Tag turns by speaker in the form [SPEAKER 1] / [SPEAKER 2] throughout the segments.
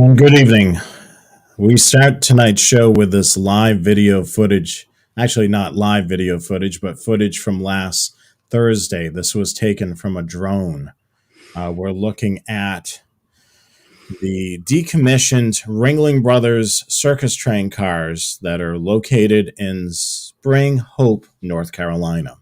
[SPEAKER 1] And good evening. We start tonight's show with this live video footage. Actually, not live video footage, but footage from last Thursday. This was taken from a drone. We're looking at the decommissioned Ringling Brothers circus train cars that are located in Spring Hope, North Carolina.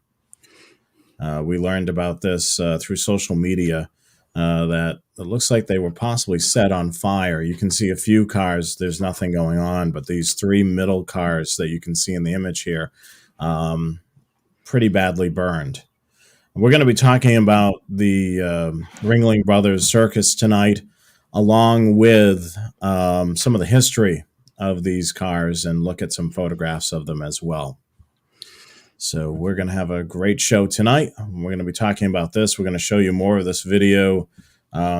[SPEAKER 1] We learned about this through social media. That it looks like they were possibly set on fire. You can see a few cars, there's nothing going on, but these three middle cars that you can see in the image here, pretty badly burned. We're going to be talking about the Ringling Brothers Circus tonight, along with some of the history of these cars and look at some photographs of them as well. So we're going to have a great show tonight. We're going to be talking about this. We're going to show you more of this video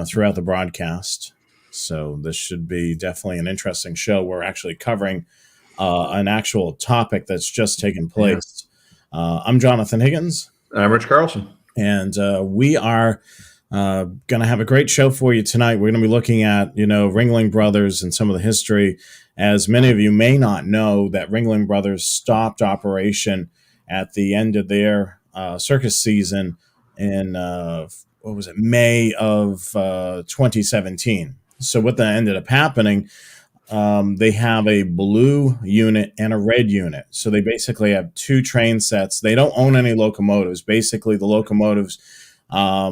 [SPEAKER 1] throughout the broadcast. So this should be definitely an interesting show. We're actually covering an actual topic that's just taken place. I'm Jonathan Higgins.
[SPEAKER 2] I'm Rich Carlson.
[SPEAKER 1] And we are going to have a great show for you tonight. We're going to be looking at, Ringling Brothers and some of the history. As many of you may not know, that Ringling Brothers stopped operation at the end of their circus season in, May of 2017. So what that ended up happening, they have a blue unit and a red unit. So they basically have two train sets. They don't own any locomotives. Basically, the locomotives are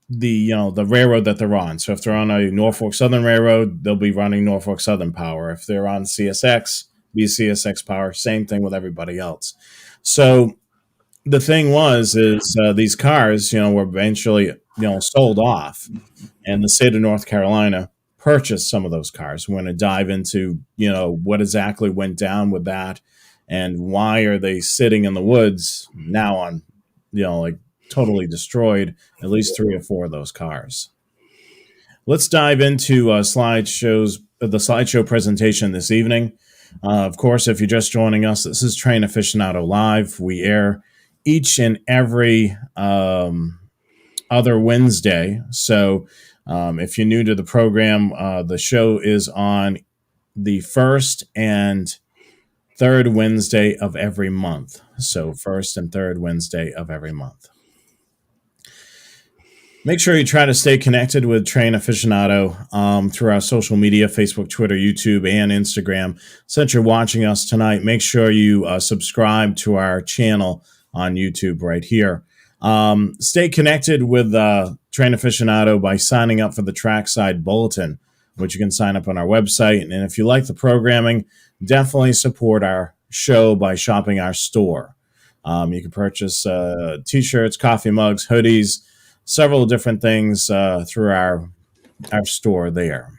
[SPEAKER 1] the railroad that they're on. So if they're on a Norfolk Southern Railroad, they'll be running Norfolk Southern Power. If they're on CSX, be CSX Power, same thing with everybody else. So the thing is these cars, were eventually, sold off, and the state of North Carolina purchased some of those cars. We're going to dive into, what exactly went down with that and why are they sitting in the woods now on, totally destroyed, at least 3 or 4 of those cars. Let's dive into the slideshow presentation this evening. Of course, if you're just joining us, this is Train Aficionado Live. We air each and every other Wednesday. So if you're new to the program, the show is on the first and third Wednesday of every month. So first and third Wednesday of every month. Make sure you try to stay connected with Train Aficionado through our social media, Facebook, Twitter, YouTube, and Instagram. Since you're watching us tonight, make sure you subscribe to our channel on YouTube right here. Stay connected with Train Aficionado by signing up for the Trackside Bulletin, which you can sign up on our website. And if you like the programming, definitely support our show by shopping our store. You can purchase T-shirts, coffee mugs, hoodies, several different things through our store there.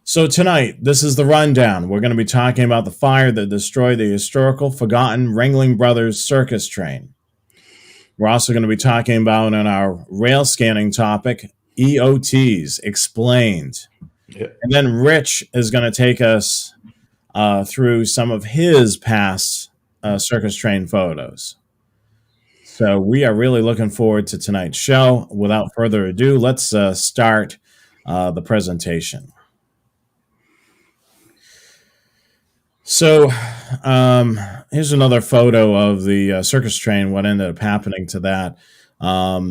[SPEAKER 1] So tonight, this is the rundown. We're going to be talking about the fire that destroyed the historical, forgotten Ringling Brothers circus train. We're also going to be talking about, in our rail scanning topic, EOTs explained. Yeah. And then Rich is going to take us through some of his past circus train photos. So we are really looking forward to tonight's show. Without further ado, let's start the presentation. So here's another photo of the circus train, what ended up happening to that. I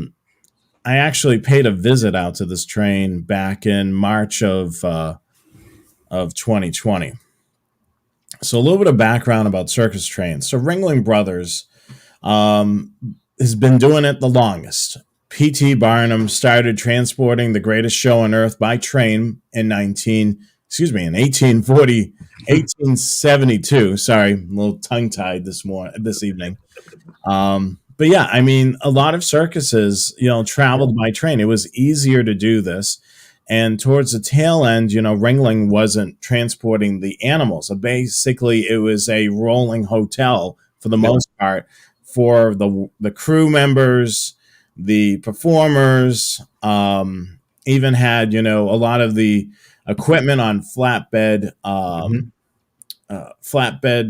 [SPEAKER 1] actually paid a visit out to this train back in March of 2020. So a little bit of background about circus trains. So Ringling Brothers has been doing it the longest. P.T. Barnum started transporting the greatest show on earth by train in 1872. Sorry, I'm a little tongue-tied this evening. But yeah, I mean, a lot of circuses, traveled by train. It was easier to do this. And towards the tail end, Ringling wasn't transporting the animals. So basically, it was a rolling hotel for the most part for the crew members, the performers, even had, a lot of the equipment on flatbed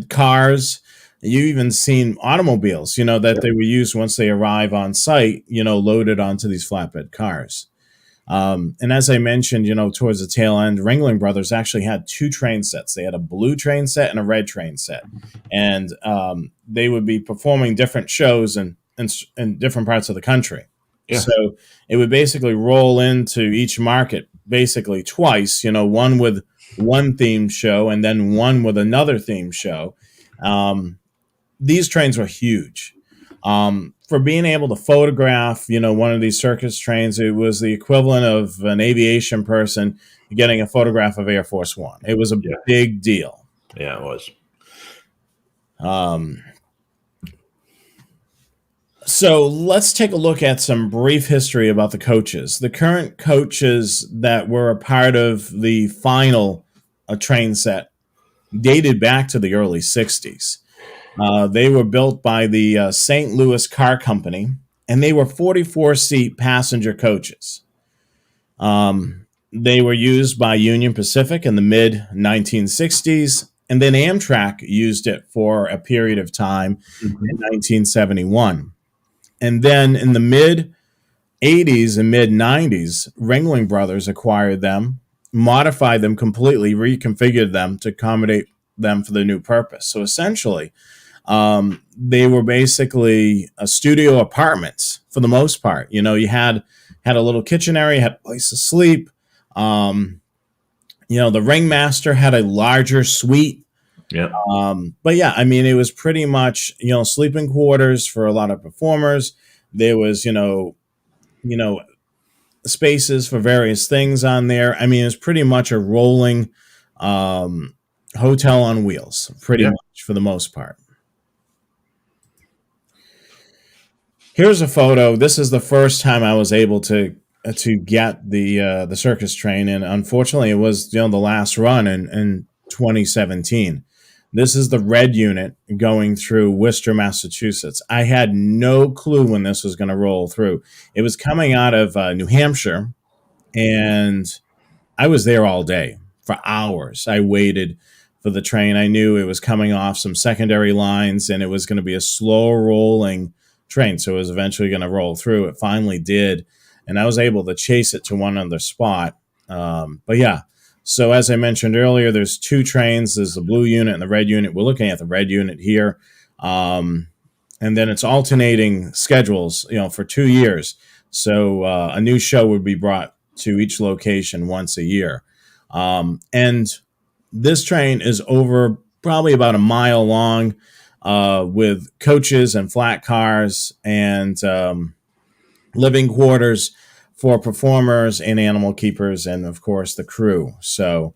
[SPEAKER 1] cars. You even seen automobiles, that they were used once they arrive on site, loaded onto these flatbed cars. And as I mentioned, towards the tail end, Ringling Brothers actually had two train sets. They had a blue train set and a red train set. And they would be performing different shows in different parts of the country. Yeah. So it would basically roll into each market basically twice, one with one themed show and then one with another themed show. These trains were huge. For being able to photograph, one of these circus trains, it was the equivalent of an aviation person getting a photograph of Air Force One. It was a big deal.
[SPEAKER 2] Yeah, it was.
[SPEAKER 1] So let's take a look at some brief history about the coaches. The current coaches that were a part of the final train set dated back to the early 60s. They were built by the St. Louis Car Company, and they were 44-seat passenger coaches. They were used by Union Pacific in the mid-1960s, and then Amtrak used it for a period of time in 1971. And then in the mid-80s and mid-90s, Ringling Brothers acquired them, modified them completely, reconfigured them to accommodate them for the new purpose. So essentially, they were basically a studio apartments for the most part. You had a little kitchen area, had a place to sleep. The ringmaster had a larger suite.
[SPEAKER 2] Yeah.
[SPEAKER 1] But yeah, it was pretty much, sleeping quarters for a lot of performers. There was, spaces for various things on there. It was pretty much a rolling hotel on wheels, pretty much for the most part. Here's a photo. This is the first time I was able to get the circus train, and unfortunately, it was the last run in 2017. This is the red unit going through Worcester, Massachusetts. I had no clue when this was going to roll through. It was coming out of New Hampshire, and I was there all day for hours. I waited for the train. I knew it was coming off some secondary lines, and it was going to be a slow rolling train, so it was eventually going to roll through. It finally did, and I was able to chase it to one other spot. But yeah, so as I mentioned earlier, there's two trains. There's the blue unit and the red unit. We're looking at the red unit here. And then it's alternating schedules, for 2 years. So a new show would be brought to each location once a year. And this train is over probably about a mile long, with coaches and flat cars and living quarters for performers and animal keepers and, of course, the crew. So,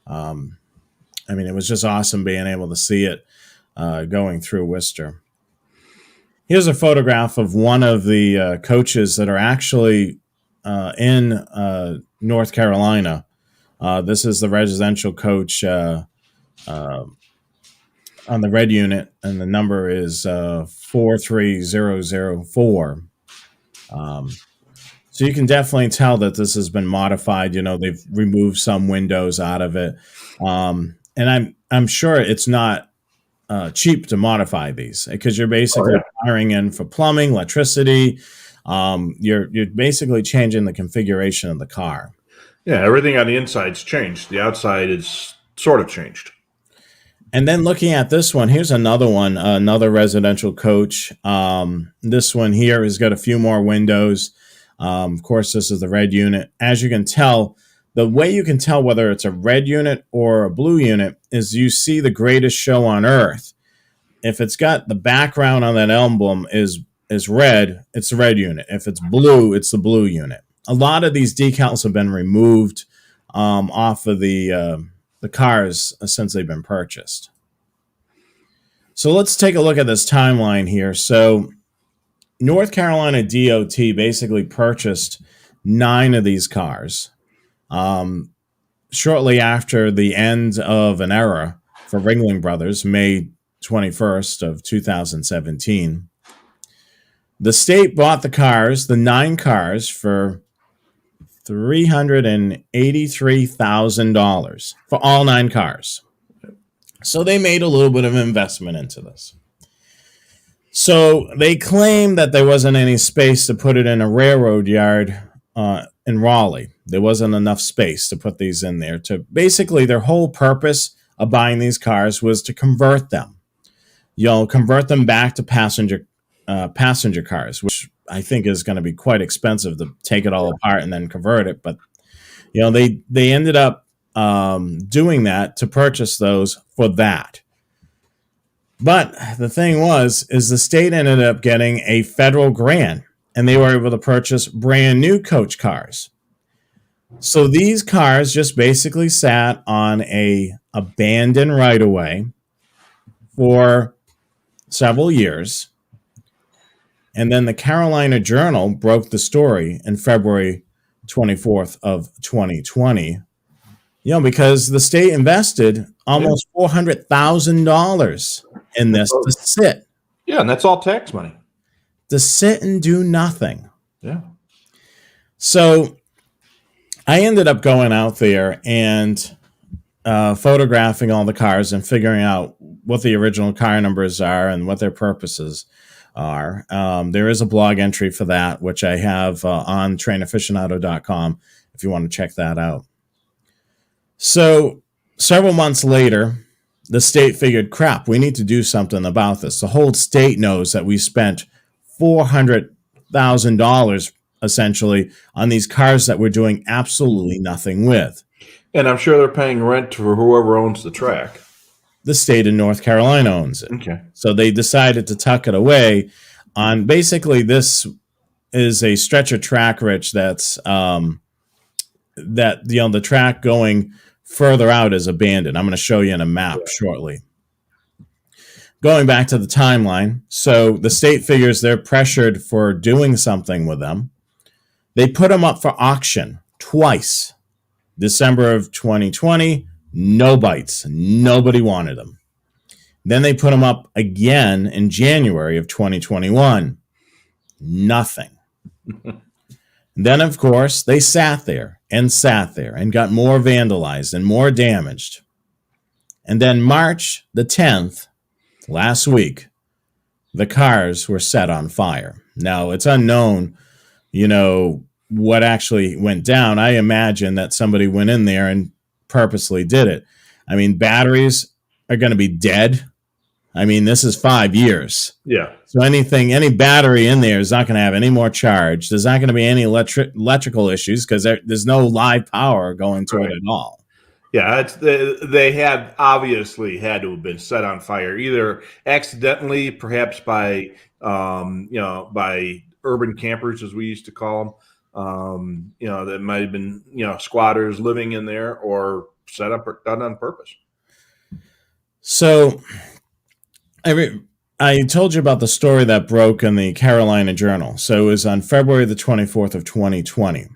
[SPEAKER 1] it was just awesome being able to see it going through Worcester. Here's a photograph of one of the coaches that are actually in North Carolina. This is the residential coach on the red unit, and the number is 43004. So you can definitely tell that this has been modified. They've removed some windows out of it, and I'm sure it's not cheap to modify these, because you're basically hiring in for plumbing, electricity. You're basically changing the configuration of the car.
[SPEAKER 2] Yeah, everything on the inside's changed. The outside is sort of changed.
[SPEAKER 1] And then looking at this one, here's another one, another residential coach. This one here has got a few more windows. Of course, this is the red unit. As you can tell, the way you can tell whether it's a red unit or a blue unit is you see the greatest show on earth. If it's got the background on that emblem is red, it's the red unit. If it's blue, it's the blue unit. A lot of these decals have been removed off of the cars since they've been purchased. So let's take a look at this timeline here. So North Carolina DOT basically purchased 9 of these cars shortly after the end of an era for Ringling Brothers, May 21st of 2017. The state bought the cars, the 9 cars, for $383,000 for all 9 cars. So they made a little bit of investment into this. So they claim that there wasn't any space to put it in a railroad yard in Raleigh. There wasn't enough space to put these in there. To basically, their whole purpose of buying these cars was to convert them. Convert them back to passenger cars, which I think is going to be quite expensive to take it all apart and then convert it. But they ended up doing that to purchase those for that. But the thing is the state ended up getting a federal grant, and they were able to purchase brand new coach cars. So these cars just basically sat on a abandoned right-of-way for several years. And then the Carolina Journal broke the story in February 24th of 2020, because the state invested almost $400,000 in this to sit.
[SPEAKER 2] Yeah, and that's all tax money.
[SPEAKER 1] To sit and do nothing.
[SPEAKER 2] Yeah.
[SPEAKER 1] So I ended up going out there and photographing all the cars and figuring out what the original car numbers are and what their purposes are. There is a blog entry for that, which I have on trainaficionado.com if you want to check that out. So several months later, the state figured, crap, we need to do something about this. The whole state knows that we spent $400,000 essentially on these cars that we're doing absolutely nothing with.
[SPEAKER 2] And I'm sure they're paying rent for whoever owns the track.
[SPEAKER 1] The state of North Carolina owns it.
[SPEAKER 2] Okay.
[SPEAKER 1] So they decided to tuck it away on basically this is a stretch of track, Rich, that's the track going further out is abandoned. I'm going to show you in a map shortly. Going back to the timeline, so the state figures they're pressured for doing something with them. They put them up for auction twice. December of 2020, no bites. Nobody wanted them. Then they put them up again in January of 2021. Nothing. Then, of course, they sat there and got more vandalized and more damaged. And then March the 10th, last week, the cars were set on fire. Now, it's unknown, what actually went down. I imagine that somebody went in there and purposely did it. I mean, batteries are going to be dead. I mean, this is 5 years.
[SPEAKER 2] Yeah.
[SPEAKER 1] So any battery in there is not going to have any more charge. There's not going to be any electrical issues because there's no live power going to it at all.
[SPEAKER 2] Yeah, they had obviously had to have been set on fire, either accidentally, perhaps by by urban campers, as we used to call them. That might have been squatters living in there, or set up or done on purpose.
[SPEAKER 1] So I told you about the story that broke in the Carolina Journal. So it was on February the 24th of 2020.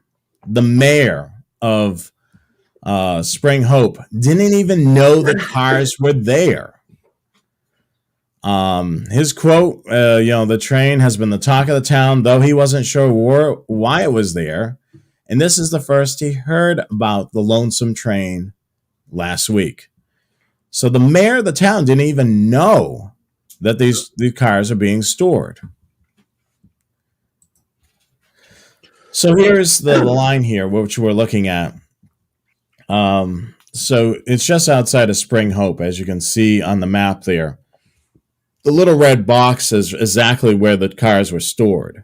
[SPEAKER 1] The mayor of Spring Hope didn't even know the cars were there. His quote, the train has been the talk of the town, though he wasn't sure why it was there. And this is the first he heard about the lonesome train last week. So the mayor of the town didn't even know that these cars are being stored. So here's the line here, which we're looking at. So it's just outside of Spring Hope, as you can see on the map there. The little red box is exactly where the cars were stored.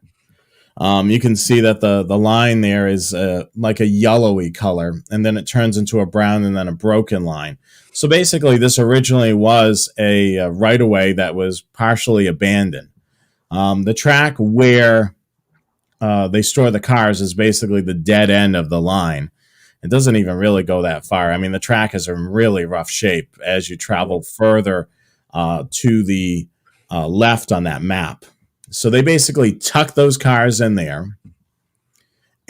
[SPEAKER 1] You can see that the line there is like a yellowy color, and then it turns into a brown and then a broken line. So basically, this originally was a right-of-way that was partially abandoned. The track where they store the cars is basically the dead end of the line. It doesn't even really go that far. I mean, the track is in really rough shape as you travel further to the left on that map. So they basically tucked those cars in there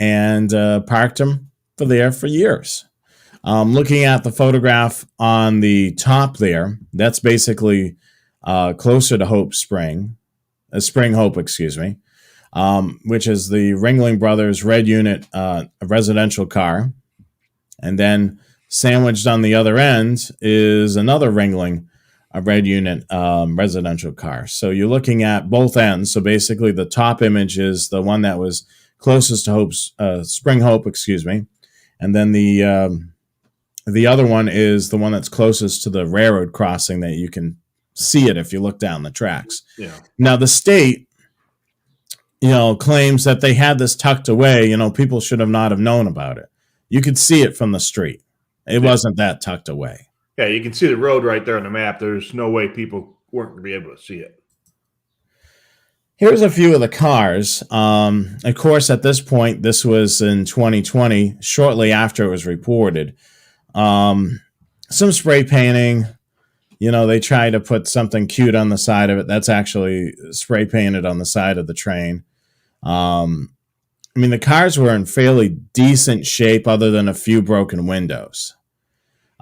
[SPEAKER 1] and parked them for years. Looking at the photograph on the top there, that's basically closer to Spring Hope, excuse me, which is the Ringling Brothers Red Unit residential car. And then sandwiched on the other end is another Ringling Red Unit residential car. So you're looking at both ends. So basically the top image is the one that was closest to Spring Hope, excuse me, and then the other one is the one that's closest to the railroad crossing that you can see it if you look down the tracks.
[SPEAKER 2] Yeah.
[SPEAKER 1] Now the state, claims that they had this tucked away. People should have not have known about it. You could see it from the street. It wasn't that tucked away.
[SPEAKER 2] Yeah, you can see the road right there on the map. There's no way people weren't going to be able to see it.
[SPEAKER 1] Here's a few of the cars. Of course, at this point, this was in 2020, shortly after it was reported. Some spray painting. They try to put something cute on the side of it. That's actually spray painted on the side of the train. The cars were in fairly decent shape other than a few broken windows.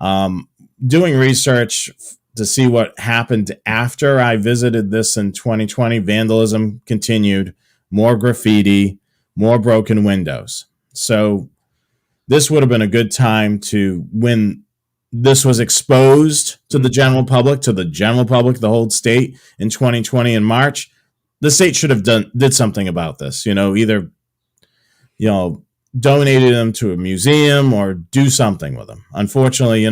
[SPEAKER 1] Doing research to see what happened after I visited this in 2020, vandalism continued, more graffiti, more broken windows. So this would have been a good time to, when this was exposed to the general public, the whole state in 2020 in March, the state should have did something about this, either, donated them to a museum or do something with them. Unfortunately,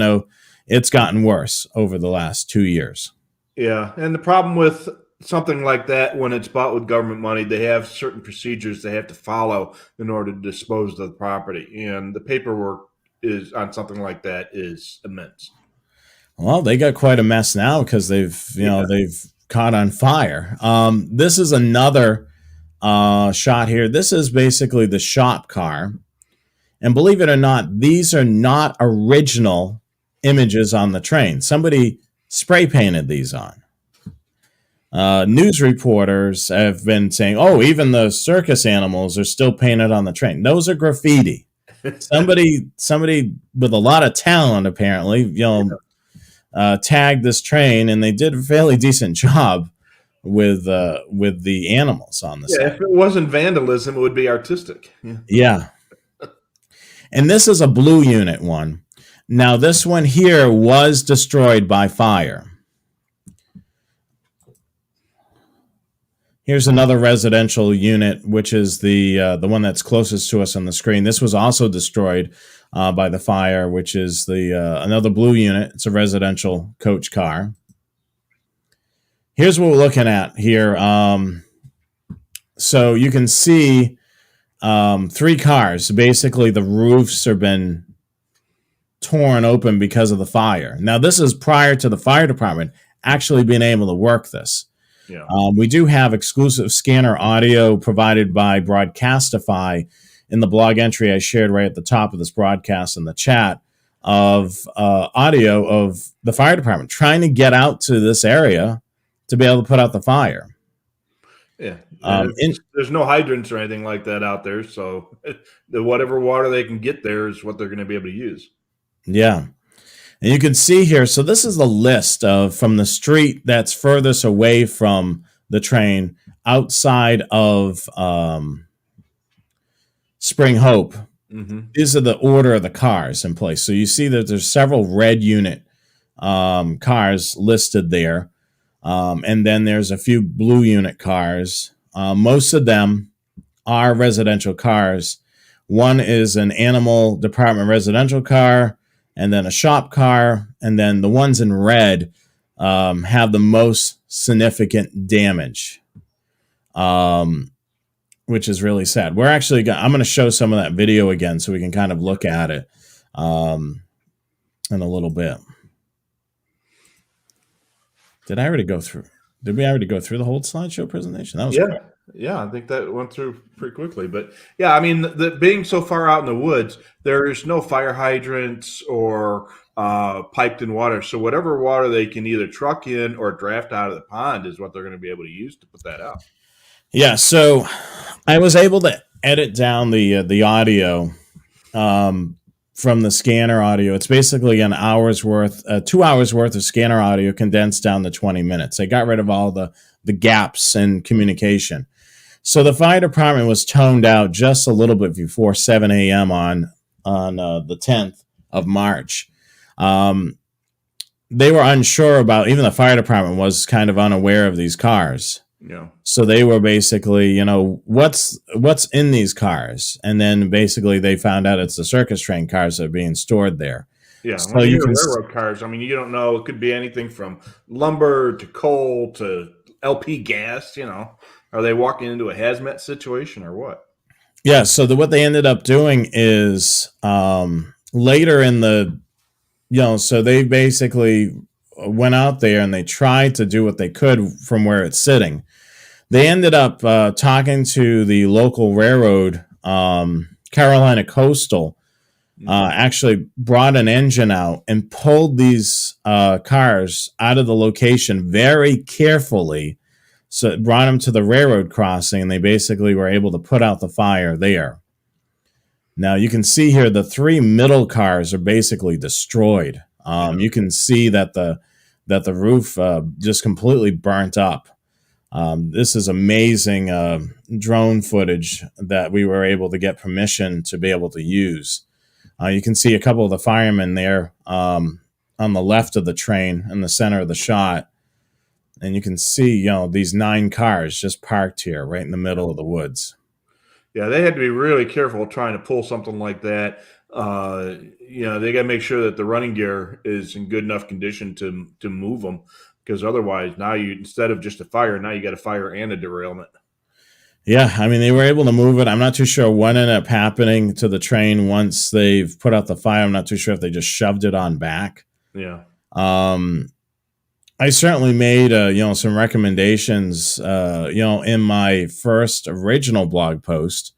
[SPEAKER 1] it's gotten worse over the last 2 years.
[SPEAKER 2] Yeah. And the problem with something like that, when it's bought with government money, they have certain procedures they have to follow in order to dispose of the property. And the paperwork is on something like that is immense.
[SPEAKER 1] Well, they got quite a mess now because they've caught on fire. This is another shot here. This is basically the shop car. And believe it or not, these are not original images on the train. Somebody spray painted these on. News reporters have been saying, even the circus animals are still painted on the train. Those are graffiti. Somebody with a lot of talent, apparently, tagged this train, and they did a fairly decent job with the animals on the side.
[SPEAKER 2] If it wasn't vandalism, it would be artistic.
[SPEAKER 1] Yeah. And this is a blue unit one. Now, this one here was destroyed by fire. Here's another residential unit, which is the one that's closest to us on the screen. This was also destroyed by the fire, which is another blue unit. It's a residential coach car. Here's what we're looking at here. So you can see 3 cars. Basically, the roofs have been torn open because of the fire. Now, this is prior to the fire department actually being able to work this.
[SPEAKER 2] Yeah.
[SPEAKER 1] We do have exclusive scanner audio provided by Broadcastify in the blog entry I shared right at the top of this broadcast in the chat of audio of the fire department trying to get out to this area to be able to put out the fire.
[SPEAKER 2] Yeah. There's no hydrants or anything like that out there. So whatever water they can get there is what they're going to be able to use. Yeah.
[SPEAKER 1] And you can see here, so this is the list of from the street that's furthest away from the train outside of Spring Hope.
[SPEAKER 2] Mm-hmm.
[SPEAKER 1] These are the order of the cars in place. So you see that there's several red unit cars listed there. And then there's a few blue unit cars. Most of them are residential cars. One is an animal department residential car, and then a shop car, and then the ones in red have the most significant damage, which is really sad. I'm going to show some of that video again so we can kind of look at it in a little bit. Did we already go through the whole slideshow presentation? That was quick.
[SPEAKER 2] Yeah, I think that went through pretty quickly. But yeah, I mean, being so far out in the woods, there's no fire hydrants or piped in water. So whatever water they can either truck in or draft out of the pond is what they're going to be able to use to put that out. Yeah, so I was able to edit down the audio from the scanner audio. It's basically 2 hours worth of scanner audio condensed down to 20 minutes. I got rid of all the gaps in communication. So the fire department was toned out just a little bit before 7 a.m. on the 10th of March. They were unsure about, even the fire department was kind of unaware of these cars. Yeah.
[SPEAKER 1] So they were basically, what's in these cars, and then basically they found out it's the circus train cars that are being stored there.
[SPEAKER 2] Yeah.
[SPEAKER 1] So
[SPEAKER 2] When you
[SPEAKER 1] you
[SPEAKER 2] hear
[SPEAKER 1] can,
[SPEAKER 2] railroad cars, I mean, you don't know. It could be anything from lumber to coal to LP gas. Are they walking into a hazmat situation or what?
[SPEAKER 1] yeah. So what they ended up doing is later in the, so they basically went out there and they tried to do what they could from where it's sitting. They ended up talking to the local railroad, Carolina Coastal, actually brought an engine out and pulled these cars out of the location very carefully. So it brought them to the railroad crossing, and they basically were able to put out the fire there. Now you can see here the three middle cars are basically destroyed. You can see that the roof just completely burnt up. This is amazing drone footage that we were able to get permission to be able to use. You can see a couple of the firemen there on the left of the train in the center of the shot. And you can see, these 9 cars just parked here right in the middle of the woods.
[SPEAKER 2] Yeah, they had to be really careful trying to pull something like that. They got to make sure that the running gear is in good enough condition to move them, because otherwise, now instead of just a fire, now you got a fire and a derailment.
[SPEAKER 1] Yeah, I mean, they were able to move it. I'm not too sure what ended up happening to the train once they've put out the fire. I'm not too sure if they just shoved it on back.
[SPEAKER 2] Yeah.
[SPEAKER 1] I certainly made, some recommendations, in my first original blog post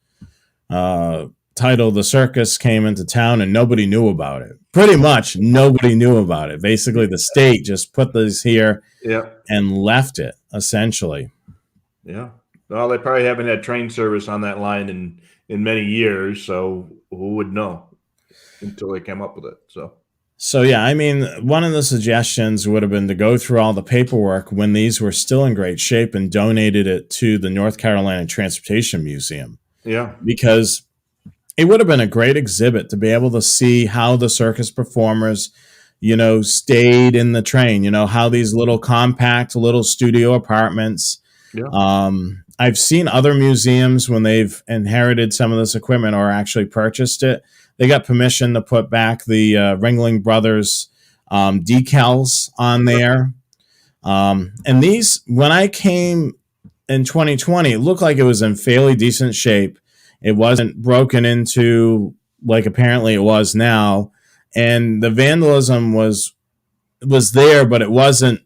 [SPEAKER 1] titled "The Circus Came into Town and Nobody Knew About It." Pretty much nobody knew about it. Basically, the state just put this here and left it, essentially.
[SPEAKER 2] Yeah. Well, they probably haven't had train service on that line in many years, so who would know until they came up with it.
[SPEAKER 1] So, yeah, I mean, one of the suggestions would have been to go through all the paperwork when these were still in great shape and donated it to the North Carolina Transportation Museum.
[SPEAKER 2] Yeah.
[SPEAKER 1] Because it would have been a great exhibit to be able to see how the circus performers, stayed in the train, how these little compact little studio apartments.
[SPEAKER 2] Yeah.
[SPEAKER 1] I've seen other museums when they've inherited some of this equipment or actually purchased it. They got permission to put back the Ringling Brothers decals on there. And these, when I came in 2020, it looked like it was in fairly decent shape. It wasn't broken into like apparently it was now. And the vandalism was there, but it wasn't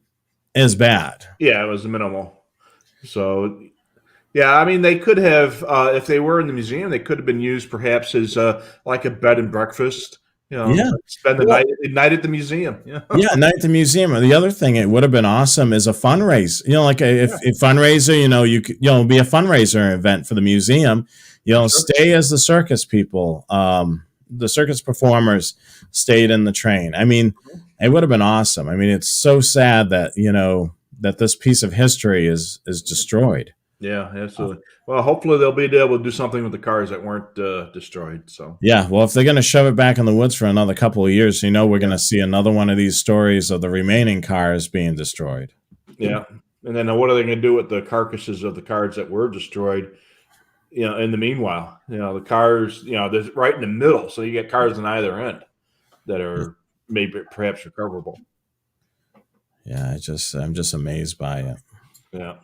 [SPEAKER 1] as bad.
[SPEAKER 2] Yeah, it was minimal. So, yeah, I mean, they could have, if they were in the museum, they could have been used perhaps as like a bed and breakfast. Spend the night at the museum.
[SPEAKER 1] Yeah, night at the museum. And the other thing, it would have been awesome is a fundraiser. Like a fundraiser. You could, be a fundraiser event for the museum. Stay as the circus people. The circus performers stayed in the train. I mean, it would have been awesome. I mean, it's so sad that that this piece of history is destroyed.
[SPEAKER 2] Yeah, absolutely. Well, hopefully they'll be able to do something with the cars that weren't destroyed. So
[SPEAKER 1] yeah, well, if they're going to shove it back in the woods for another couple of years, we're going to see another one of these stories of the remaining cars being destroyed.
[SPEAKER 2] Yeah, and then what are they going to do with the carcasses of the cars that were destroyed? In the meanwhile, the cars, they're right in the middle, so you get cars on either end that are maybe perhaps recoverable.
[SPEAKER 1] Yeah, I'm just amazed by it.
[SPEAKER 2] Yeah.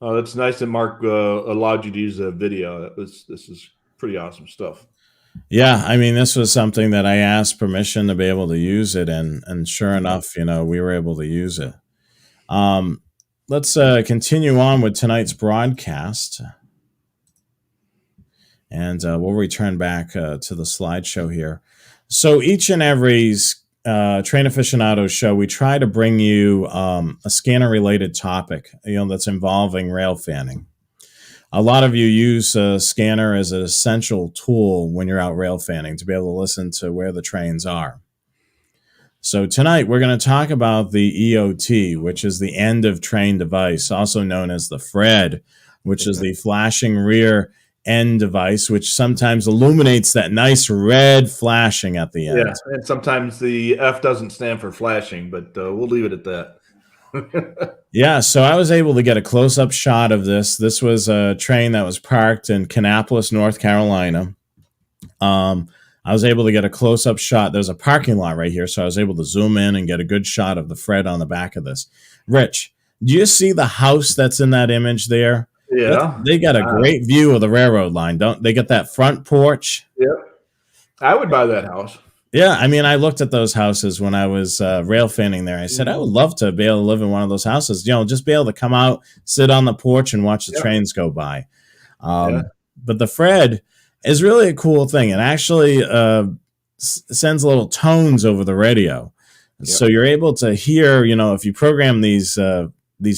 [SPEAKER 2] Oh, that's nice that Mark allowed you to use a video. This is pretty awesome stuff.
[SPEAKER 1] Yeah, I mean, this was something that I asked permission to be able to use it, and sure enough, we were able to use it. Let's continue on with tonight's broadcast, and we'll return back to the slideshow here. So each and every Train Aficionado show, we try to bring you a scanner-related topic, that's involving rail fanning. A lot of you use a scanner as an essential tool when you're out rail fanning to be able to listen to where the trains are. So tonight we're going to talk about the EOT, which is the end of train device, also known as the FRED, which is the flashing rear end device, which sometimes illuminates that nice red flashing at the end.
[SPEAKER 2] Yeah, and sometimes the F doesn't stand for flashing, but we'll leave it at that.
[SPEAKER 1] Yeah, so I was able to get a close-up shot of this. This was a train that was parked in Kannapolis, North Carolina. I was able to get a close-up shot. There's a parking lot right here, so I was able to zoom in and get a good shot of the Fred on the back of this. Rich, do you see the house that's in that image there?
[SPEAKER 2] Yeah.
[SPEAKER 1] They got a great view of the railroad line, don't they? Got that front porch.
[SPEAKER 2] Yep. I would buy that house.
[SPEAKER 1] Yeah, I mean, I looked at those houses when I was rail fanning there. I said, I would love to be able to live in one of those houses. Just be able to come out, sit on the porch, and watch the
[SPEAKER 2] Yep.
[SPEAKER 1] trains go by.
[SPEAKER 2] Yeah.
[SPEAKER 1] But the Fred is really a cool thing. It actually sends little tones over the radio, so you're able to hear. If you program these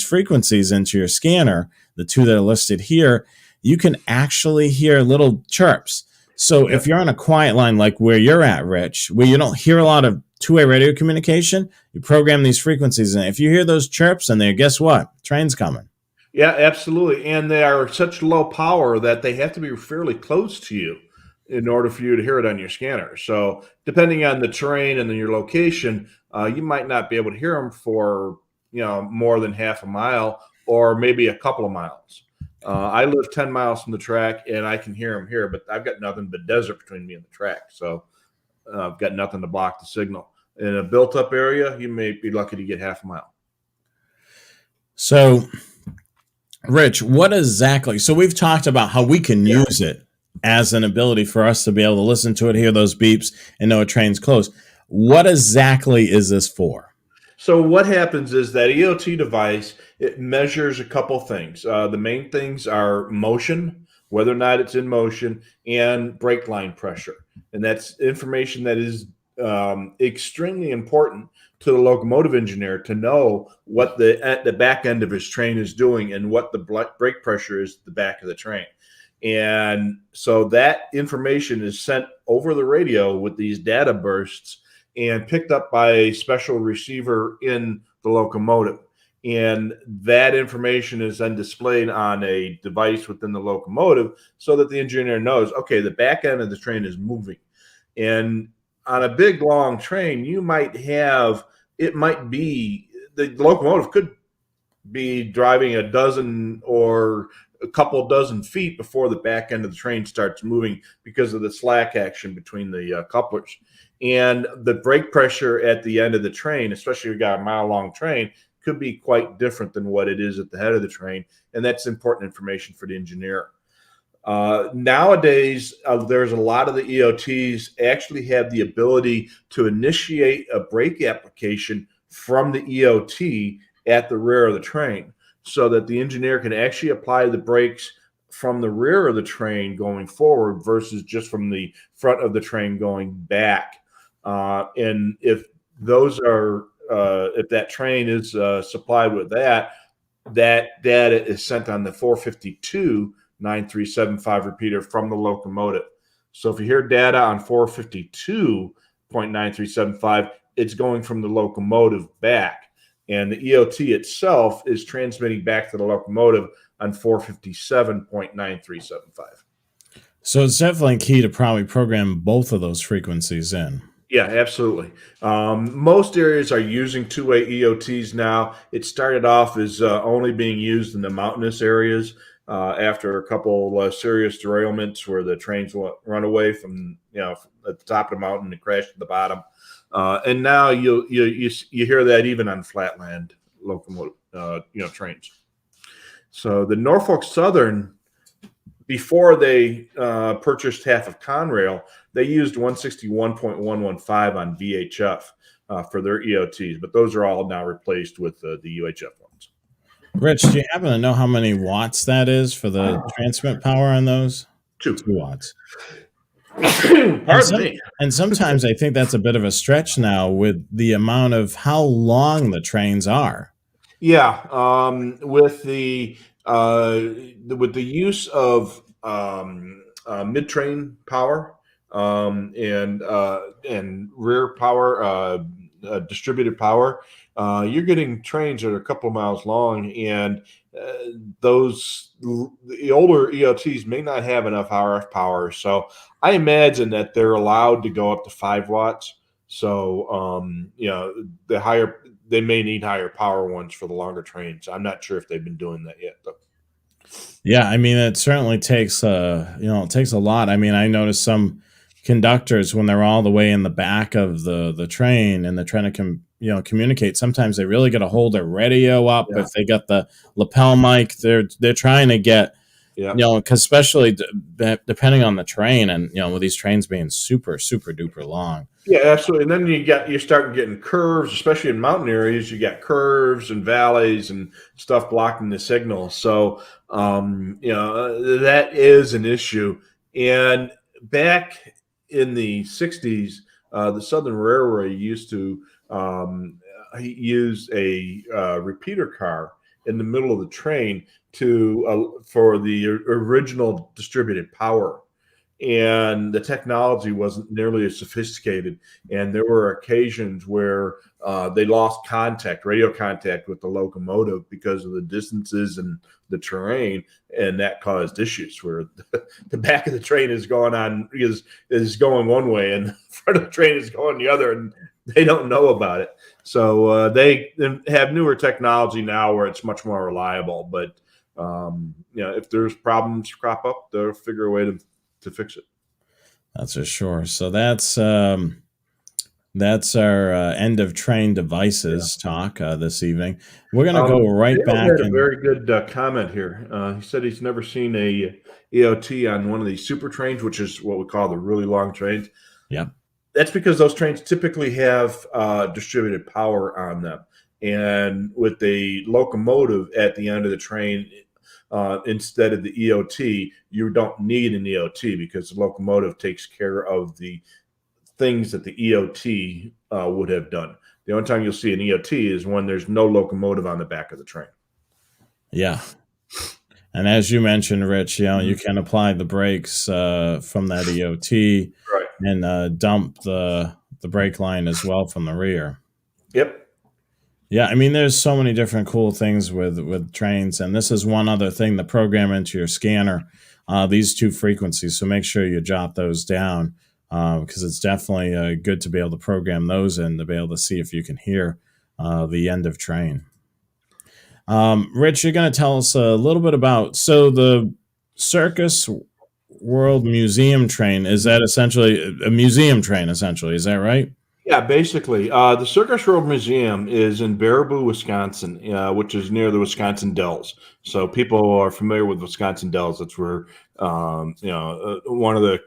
[SPEAKER 1] frequencies into your scanner, the two that are listed here, you can actually hear little chirps. So if you're on a quiet line like where you're at, Rich, where you don't hear a lot of two-way radio communication, you program these frequencies, and if you hear those chirps in there, guess what? Train's coming.
[SPEAKER 2] Yeah, absolutely. And they are such low power that they have to be fairly close to you in order for you to hear it on your scanner. So depending on the terrain and then your location, you might not be able to hear them for more than half a mile or maybe a couple of miles. I live 10 miles from the track and I can hear them here, but I've got nothing but desert between me and the track. So I've got nothing to block the signal. In a built up area, you may be lucky to get half a mile.
[SPEAKER 1] So, Rich, what exactly? So we've talked about how we can use it as an ability for us to be able to listen to it, hear those beeps, and know a train's close. What exactly is this for?
[SPEAKER 2] So what happens is that EOT device, it measures a couple things. The main things are motion, whether or not it's in motion, and brake line pressure. And that's information that is extremely important to the locomotive engineer to know what at the back end of his train is doing and what the brake pressure is at the back of the train. And so that information is sent over the radio with these data bursts and picked up by a special receiver in the locomotive. And that information is then displayed on a device within the locomotive so that the engineer knows, okay, the back end of the train is moving. And on a big, long train, it might be, the locomotive could be driving a dozen or a couple dozen feet before the back end of the train starts moving because of the slack action between the couplers. And the brake pressure at the end of the train, especially if you've got a mile-long train, could be quite different than what it is at the head of the train. And that's important information for the engineer. Nowadays, there's a lot of the EOTs actually have the ability to initiate a brake application from the EOT at the rear of the train so that the engineer can actually apply the brakes from the rear of the train going forward versus just from the front of the train going back. And if that train is supplied with that data is sent on the 452 9375 repeater from the locomotive. So if you hear data on 452.9375, it's going from the locomotive back. And the EOT itself is transmitting back to the locomotive on 457.9375.
[SPEAKER 1] So it's definitely key to probably program both of those frequencies in.
[SPEAKER 2] Yeah, absolutely. Most areas are using two-way EOTs now. It started off as only being used in the mountainous areas after a couple serious derailments where the trains run away from at the top of the mountain and crash at the bottom. And now you hear that even on flatland locomotive trains. So the Norfolk Southern, before they purchased half of Conrail, they used 161.115 on VHF for their EOTs, but those are all now replaced with the UHF ones.
[SPEAKER 1] Rich, do you happen to know how many watts that is for the transmit power on those?
[SPEAKER 2] 2
[SPEAKER 1] watts.
[SPEAKER 2] Pardon me.
[SPEAKER 1] And sometimes I think that's a bit of a stretch now with the amount of how long the trains are.
[SPEAKER 2] Yeah, with the use of mid-train power and rear power, distributed power, you're getting trains that are a couple of miles long, and the older EOTs may not have enough RF power. So I imagine that they're allowed to go up to 5 watts. So the they may need higher power ones for the longer trains. I'm not sure if they've been doing that yet, though.
[SPEAKER 1] Yeah, I mean, it certainly takes it takes a lot. I mean, I noticed some conductors when they're all the way in the back of the train and they're trying to communicate. Sometimes they really got to hold their radio up.
[SPEAKER 2] Yeah.
[SPEAKER 1] If they got the lapel mic, they're trying to get because especially depending on the train, and with these trains being super super duper long.
[SPEAKER 2] Yeah, absolutely. And then you start getting curves, especially in mountain areas. You got curves and valleys and stuff blocking the signal. So that is an issue. And back in the '60s, the Southern Railway used to use a repeater car in the middle of the train for the original distributed power. And the technology wasn't nearly as sophisticated. And there were occasions where they lost radio contact with the locomotive because of the distances and the terrain, and that caused issues where the back of the train is going one way and the front of the train is going the other, and they don't know about it. So they have newer technology now where it's much more reliable. But if there's problems crop up, they'll figure a way to fix it.
[SPEAKER 1] That's for sure. So that's our end of train devices talk this evening. We're going to go right back.
[SPEAKER 2] Had a very good comment here. He said he's never seen a EOT on one of these super trains, which is what we call the really long trains.
[SPEAKER 1] Yeah.
[SPEAKER 2] That's because those trains typically have distributed power on them. And with the locomotive at the end of the train, instead of the EOT, you don't need an EOT because the locomotive takes care of the things that the EOT would have done. The only time you'll see an EOT is when there's no locomotive on the back of the train.
[SPEAKER 1] Yeah. And as you mentioned, Rich, you can apply the brakes from that EOT,
[SPEAKER 2] right,
[SPEAKER 1] and dump the brake line as well from the rear.
[SPEAKER 2] Yep.
[SPEAKER 1] Yeah, I mean, there's so many different cool things with trains, and this is one other thing to program into your scanner, these two frequencies. So make sure you jot those down because it's definitely good to be able to program those in to be able to see if you can hear the end of train. Rich, you're going to tell us a little bit about the Circus World Museum train. Is that essentially a museum train, essentially? Is that right?
[SPEAKER 2] Yeah, basically. The Circus World Museum is in Baraboo, Wisconsin, which is near the Wisconsin Dells. So people are familiar with Wisconsin Dells. That's where, one of the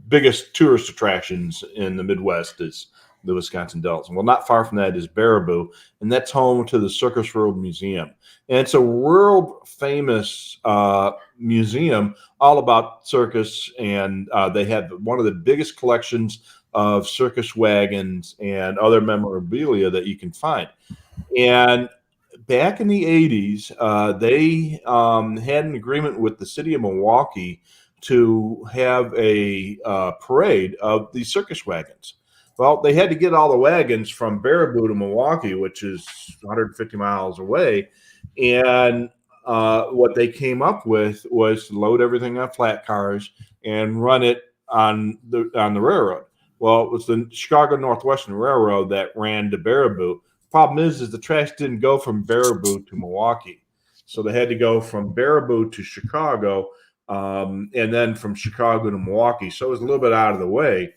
[SPEAKER 2] biggest tourist attractions in the Midwest is the Wisconsin Dells. Well, not far from that is Baraboo, and that's home to the Circus World Museum. And it's a world famous museum all about circus, and they have one of the biggest collections of circus wagons and other memorabilia that you can find. And back in the 80s, they had an agreement with the city of Milwaukee to have a parade of these circus wagons. Well, they had to get all the wagons from Baraboo to Milwaukee, which is 150 miles away. And what they came up with was to load everything on flat cars and run it on the railroad. Well, it was the Chicago Northwestern Railroad that ran to Baraboo. Problem is the trash didn't go from Baraboo to Milwaukee. So they had to go from Baraboo to Chicago, and then from Chicago to Milwaukee. So it was a little bit out of the way.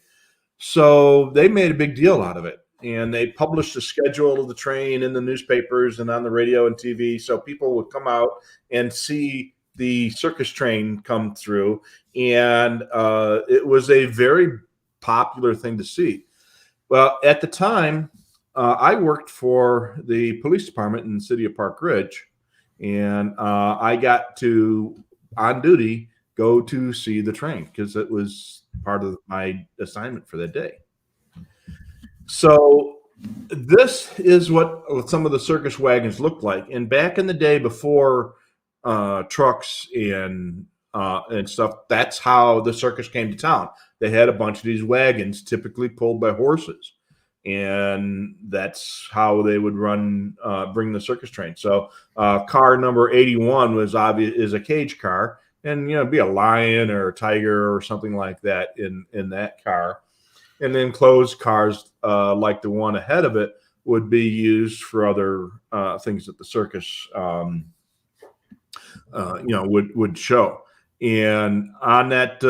[SPEAKER 2] So they made a big deal out of it. And they published a schedule of the train in the newspapers and on the radio and TV. So people would come out and see the circus train come through. And it was a very popular thing to see. Well, at the time, I worked for the police department in the city of Park Ridge, and I got to, on duty, go to see the train because it was part of my assignment for that day. So this is what some of the circus wagons looked like. And back in the day before trucks and stuff, that's how the circus came to town. They had a bunch of these wagons, typically pulled by horses, and that's how they would bring the circus train. So car number 81 is a cage car, and be a lion or a tiger or something like that in that car. And then closed cars like the one ahead of it would be used for other things that the circus, would show. And on that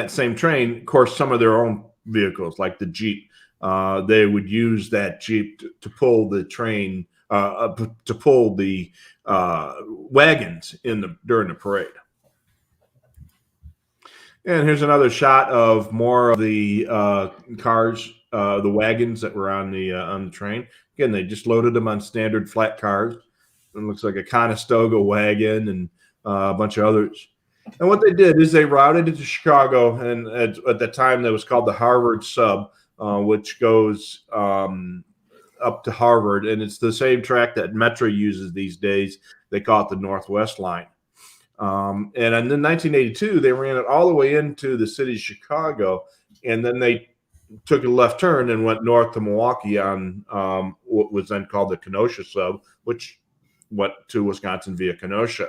[SPEAKER 2] same train, of course, some of their own vehicles, like the Jeep, they would use that Jeep to pull the train, to pull the wagons during the parade. And here's another shot of more of the cars, the wagons that were on the train. Again, they just loaded them on standard flat cars. It looks like a Conestoga wagon and a bunch of others. And what they did is they routed it to Chicago, and at the time that was called the Harvard Sub, which goes up to Harvard, and it's the same track that Metro uses these days. They call it the Northwest Line. And in 1982, they ran it all the way into the city of Chicago, and then they took a left turn and went north to Milwaukee on what was then called the Kenosha Sub, which went to Wisconsin via Kenosha.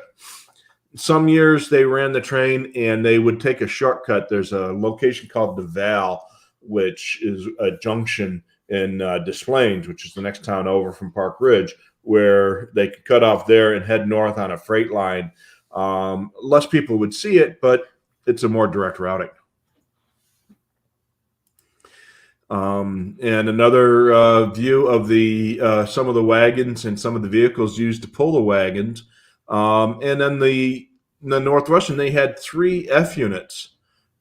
[SPEAKER 2] Some years they ran the train and they would take a shortcut. There's a location called DeVal, which is a junction in Des Plaines, which is the next town over from Park Ridge, where they could cut off there and head north on a freight line. Less people would see it, but it's a more direct routing. And another view of the some of the wagons and some of the vehicles used to pull the wagons. And then the Northwestern, they had 3 F units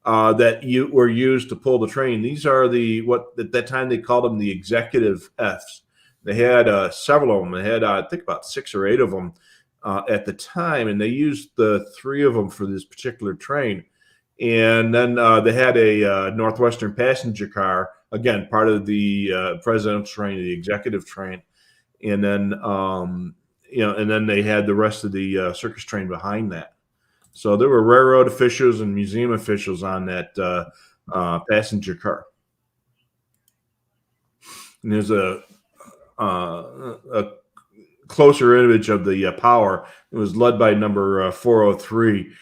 [SPEAKER 2] that were used to pull the train. These are what at that time they called them the executive Fs. They had several of them. They had I think about 6 or 8 of them at the time, and they used the 3 of them for this particular train. And then they had a Northwestern passenger car, again, part of the presidential train, the executive train. And then, and then they had the rest of the circus train behind that. So there were railroad officials and museum officials on that passenger car. And there's a closer image of the power. It was led by number 403.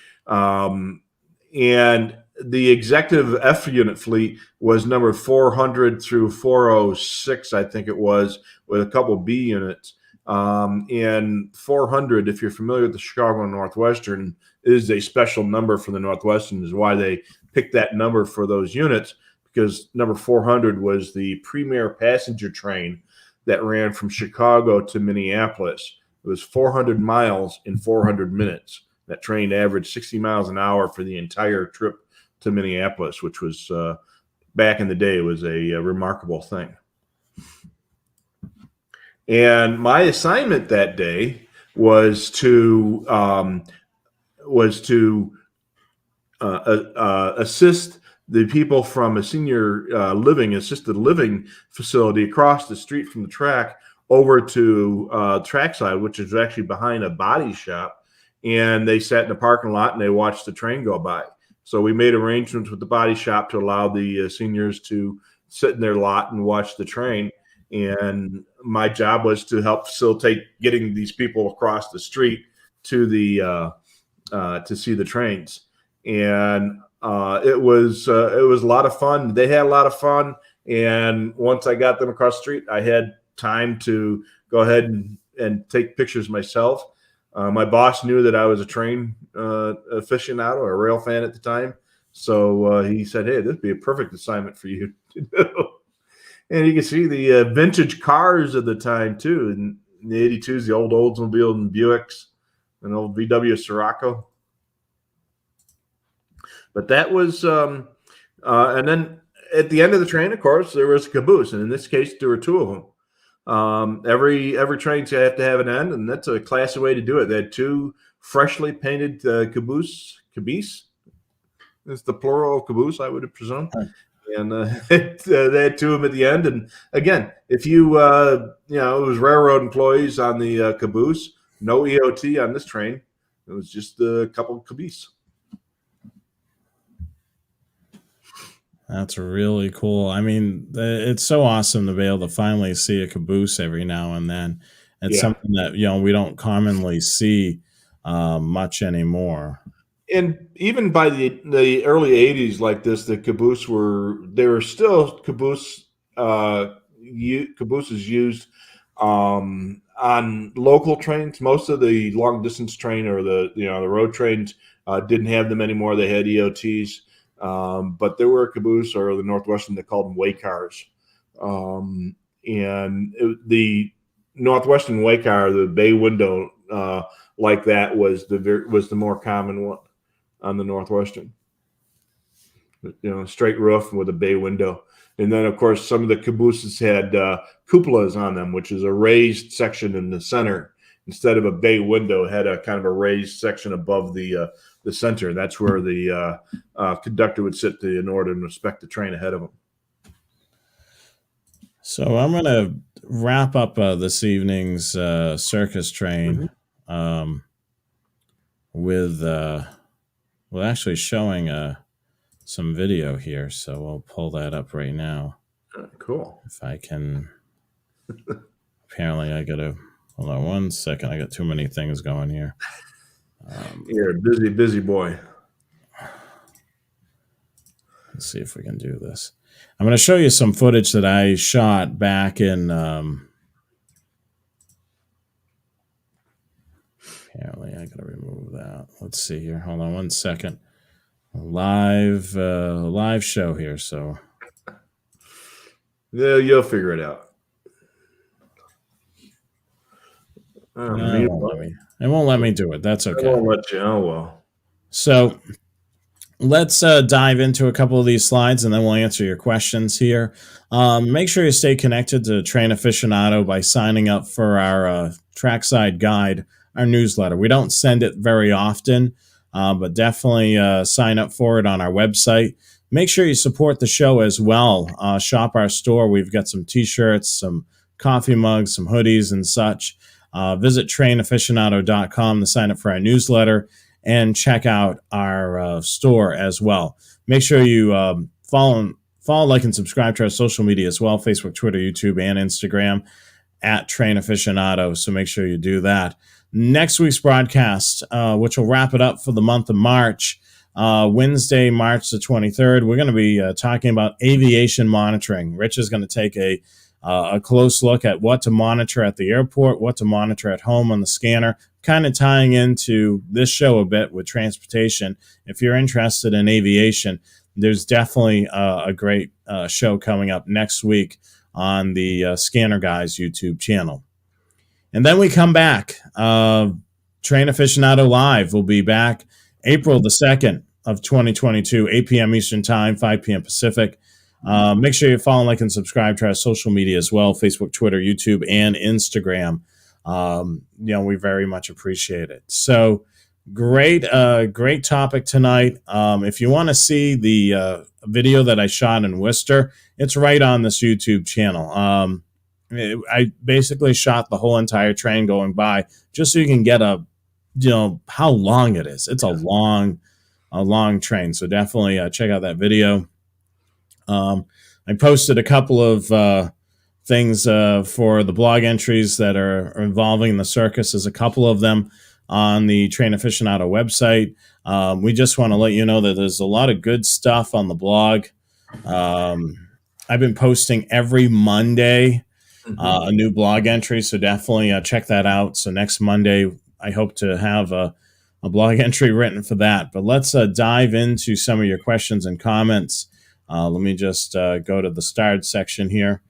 [SPEAKER 2] And the executive F unit fleet was number 400 through 406, I think it was, with a couple B units. And 400, if you're familiar with the Chicago Northwestern, is a special number for the Northwestern, is why they picked that number for those units, because number 400 was the premier passenger train that ran from Chicago to Minneapolis. It was 400 miles in 400 minutes. That train averaged 60 miles an hour for the entire trip to Minneapolis, which was, back in the day, was a remarkable thing. And my assignment that day was to assist the people from a senior assisted living facility across the street from the track over to trackside, which is actually behind a body shop. And they sat in the parking lot and they watched the train go by. So we made arrangements with the body shop to allow the seniors to sit in their lot and watch the train. And my job was to help facilitate getting these people across the street to the to see the trains. And it was a lot of fun. They had a lot of fun. And once I got them across the street, I had time to go ahead and take pictures myself. My boss knew that I was a train aficionado or a rail fan at the time. So he said, hey, this would be a perfect assignment for you to do. And you can see the vintage cars of the time, too. In the 82s, the old Oldsmobile and Buicks, an old VW Scirocco. But that was, and then at the end of the train, of course, there was a caboose. And in this case, there were 2 of them. Every train's have to have an end, and that's a classy way to do it. They had 2 freshly painted caboose is the plural of caboose, I would presume. And they had 2 of them at the end. And again, if it was railroad employees on the caboose, no EOT on this train. It was just a couple of caboose.
[SPEAKER 1] That's really cool. I mean, it's so awesome to be able to finally see a caboose every now and then. It's something that, we don't commonly see much anymore.
[SPEAKER 2] And even by the early 80s like this, the caboose were still caboose, cabooses used on local trains. Most of the long distance train or the road trains didn't have them anymore. They had EOTs, but there were a caboose or the Northwestern that called them way cars, the Northwestern way car, the bay window like that was the more common one on the Northwestern. Straight roof with a bay window. And then, of course, some of the cabooses had cupolas on them, which is a raised section in the center. Instead of a bay window, it had a kind of a raised section above the center. That's where the conductor would sit in order to inspect the train ahead of him.
[SPEAKER 1] So I'm going to wrap up this evening's circus train with actually showing some video here. So we'll pull that up right now.
[SPEAKER 2] Cool.
[SPEAKER 1] If I can. Apparently I got to, hold on one second. I got too many things going here.
[SPEAKER 2] You're a busy boy.
[SPEAKER 1] Let's see if we can do this. I'm going to show you some footage that I shot back in. Apparently, I got to remove that. Let's see here. Hold on one second. Live show here. So
[SPEAKER 2] yeah, you'll figure it out.
[SPEAKER 1] It won't let me do it. That's okay.
[SPEAKER 2] I won't let you. Oh well.
[SPEAKER 1] So let's dive into a couple of these slides, and then we'll answer your questions here. Make sure you stay connected to Train Aficionado by signing up for our Trackside Guide, our newsletter. We don't send it very often, but definitely sign up for it on our website. Make sure you support the show as well. Shop our store. We've got some T-shirts, some coffee mugs, some hoodies, and such. Visit trainaficionado.com to sign up for our newsletter and check out our store as well. Make sure you follow, like, and subscribe to our social media as well, Facebook, Twitter, YouTube, and Instagram at Train Aficionado. So make sure you do that. Next week's broadcast, which will wrap it up for the month of March, Wednesday, March the 23rd, we're going to be talking about aviation monitoring. Rich is going to take a close look at what to monitor at the airport, what to monitor at home on the scanner, kind of tying into this show a bit with transportation. If you're interested in aviation, there's definitely a great show coming up next week on the Scanner Guys YouTube channel. And then we come back. Train Aficionado Live will be back April the 2nd of 2022, 8 p.m. Eastern Time, 5 p.m. Pacific. Make sure you follow, like, and subscribe to our social media as well, Facebook, Twitter, YouTube, and Instagram. We very much appreciate it. So great topic tonight. If you want to see the video that I shot in Worcester, it's right on this YouTube channel. I basically shot the whole entire train going by just so you can get how long it is. It's a long train. So definitely check out that video. I posted a couple of things for the blog entries that are involving the circus. There's a couple of them on the Train Aficionado website. We just want to let you know that there's a lot of good stuff on the blog. I've been posting every Monday a new blog entry, so definitely check that out. So next Monday, I hope to have a blog entry written for that. But let's dive into some of your questions and comments. Let me just go to the starred section here.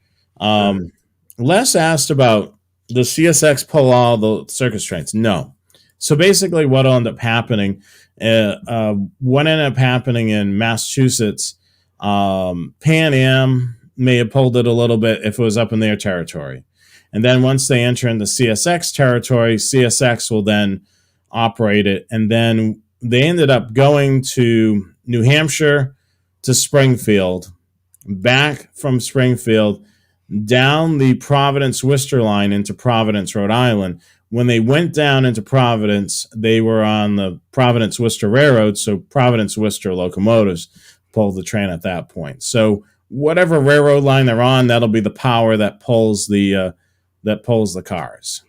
[SPEAKER 1] Les asked about the CSX pull all the circus trains. No. So basically what ended up happening in Massachusetts, Pan Am may have pulled it a little bit if it was up in their territory. And then once they enter into CSX territory, CSX will then operate it. And then they ended up going to New Hampshire to Springfield, back from Springfield, down the Providence-Worcester line into Providence, Rhode Island. When they went down into Providence, they were on the Providence-Worcester Railroad, so Providence-Worcester locomotives pulled the train at that point. So whatever railroad line they're on, that'll be the power that pulls the cars.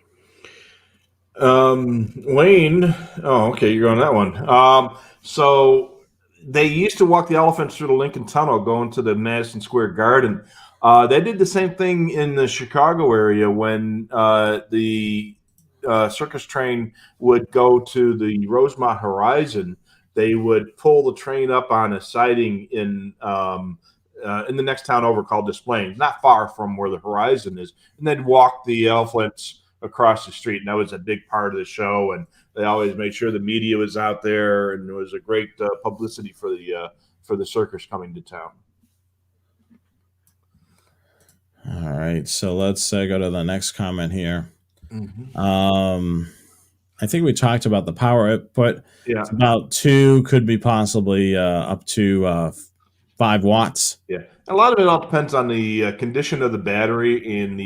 [SPEAKER 2] Wayne, okay, you're on that one. So they used to walk the elephants through the Lincoln Tunnel going to the Madison Square Garden. They did the same thing in the Chicago area when the circus train would go to the Rosemont Horizon. They would pull the train up on a siding in the next town over called Des Plaines, not far from where the Horizon is, and they'd walk the elephants across the street, and that was a big part of the show. And they always made sure the media was out there, and it was a great publicity for the circus coming to town.
[SPEAKER 1] All right, so let's go to the next comment here.
[SPEAKER 2] Mm-hmm.
[SPEAKER 1] I think we talked about the power output.
[SPEAKER 2] Yeah.
[SPEAKER 1] It's about 2, could be possibly up to 5 watts.
[SPEAKER 2] Yeah, a lot of it all depends on the condition of the battery and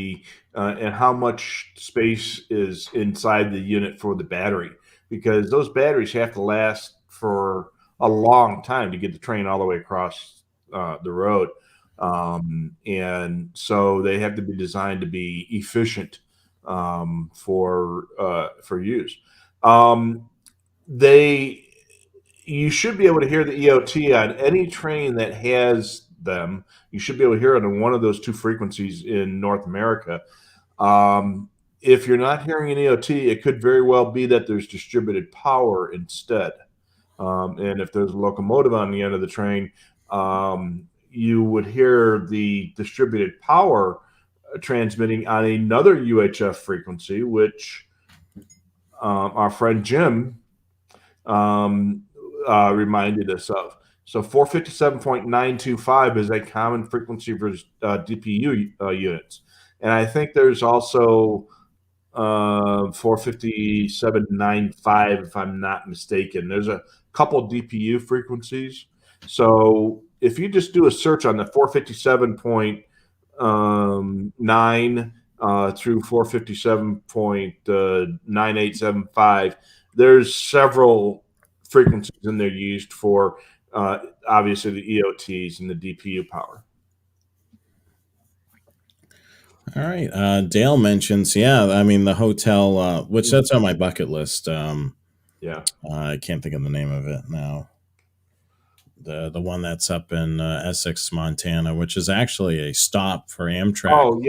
[SPEAKER 2] and how much space is inside the unit for the battery, because those batteries have to last for a long time to get the train all the way across the road, and so they have to be designed to be efficient for use. They You should be able to hear the EOT on any train that has them. You should be able to hear it on one of those 2 frequencies in North America. If you're not hearing an EOT, it could very well be that there's distributed power instead. And if there's a locomotive on the end of the train, you would hear the distributed power transmitting on another UHF frequency, which our friend Jim reminded us of. So 457.925 is a common frequency for DPU units. And I think there's also 457.95, if I'm not mistaken. There's a couple DPU frequencies. So if you just do a search on the 457.9 through 457.9875, there's several frequencies in there used for obviously the EOTs and the DPU power.
[SPEAKER 1] All right. Dale mentions, the hotel, which that's on my bucket list.
[SPEAKER 2] Yeah.
[SPEAKER 1] I can't think of the name of it now. The one that's up in Essex, Montana, which is actually a stop for Amtrak.
[SPEAKER 2] Oh